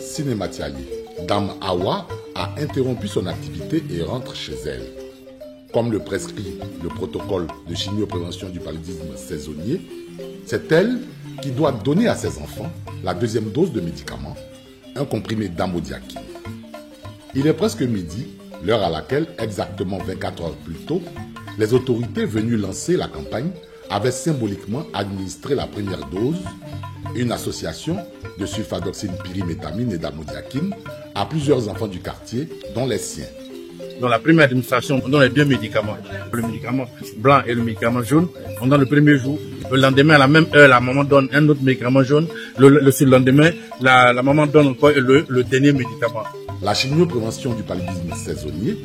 Sinematiali, Dame Awa a interrompu son activité et rentre chez elle. Comme le prescrit le protocole de chimioprévention du paludisme saisonnier, c'est elle qui doit donner à ses enfants la deuxième dose de médicaments, un comprimé d'amodiaquine. Il est presque midi, l'heure à laquelle, exactement 24 heures plus tôt, les autorités venues lancer la campagne avaient symboliquement administré la première dose, une association de sulfadoxine pyrimétamine et d'amodiaquine à plusieurs enfants du quartier, dont les siens. Dans la première administration, on donne les deux médicaments, le médicament blanc et le médicament jaune. On donne le premier jour. Le lendemain, à la même heure, la maman donne un autre médicament jaune. Le surlendemain, la maman donne encore le dernier médicament. La chimioprévention du paludisme saisonnier,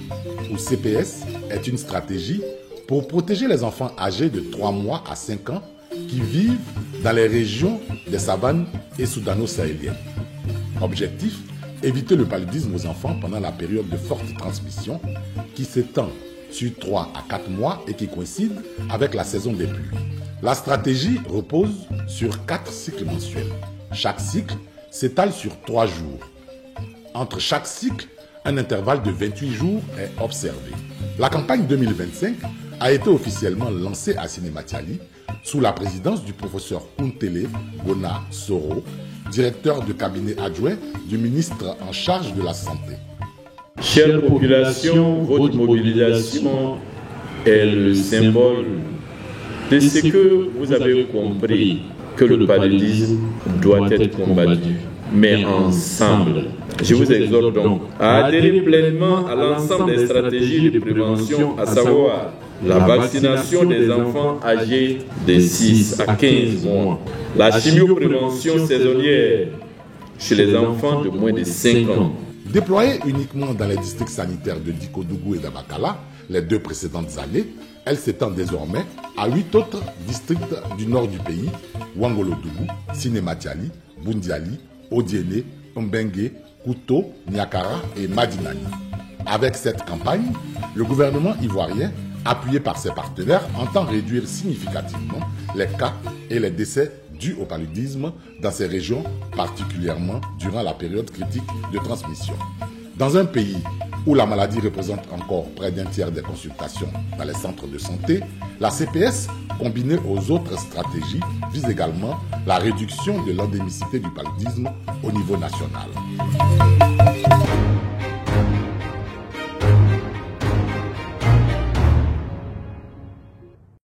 ou CPS, est une stratégie pour protéger les enfants âgés de 3 mois à 5 ans qui vivent dans les régions des savanes et soudano-sahéliennes. Objectif, éviter le paludisme aux enfants pendant la période de forte transmission qui s'étend sur 3 à 4 mois et qui coïncide avec la saison des pluies. La stratégie repose sur 4 cycles mensuels. Chaque cycle s'étale sur 3 jours. Entre chaque cycle, un intervalle de 28 jours est observé. La campagne 2025 a été officiellement lancée à Sinematiali sous la présidence du professeur Kuntele Gona Soro, directeur de cabinet adjoint du ministre en charge de la Santé. Chère population, votre mobilisation est le symbole de ce que vous avez compris, que le paludisme doit être combattu, mais ensemble. Je vous exhorte donc à adhérer pleinement à l'ensemble des stratégies de prévention, à savoir la vaccination des enfants âgés de 6 à 15 mois, la chimioprévention saisonnière chez les enfants de moins de 5 ans. Déployée uniquement dans les districts sanitaires de Dikodougou et d'Abakala, les 2 précédentes années, elle s'étend désormais à 8 autres districts du nord du pays, Wangolodougou, Sinematiali, Bundiali, Odiene, Mbengue, Kouto, Niakara et Madinani. Avec cette campagne, le gouvernement ivoirien, appuyé par ses partenaires, entend réduire significativement les cas et les décès dus au paludisme dans ces régions, particulièrement durant la période critique de transmission. Dans un pays où la maladie représente encore près d'un tiers des consultations dans les centres de santé, la CPS, combinée aux autres stratégies, vise également la réduction de l'endémicité du paludisme au niveau national.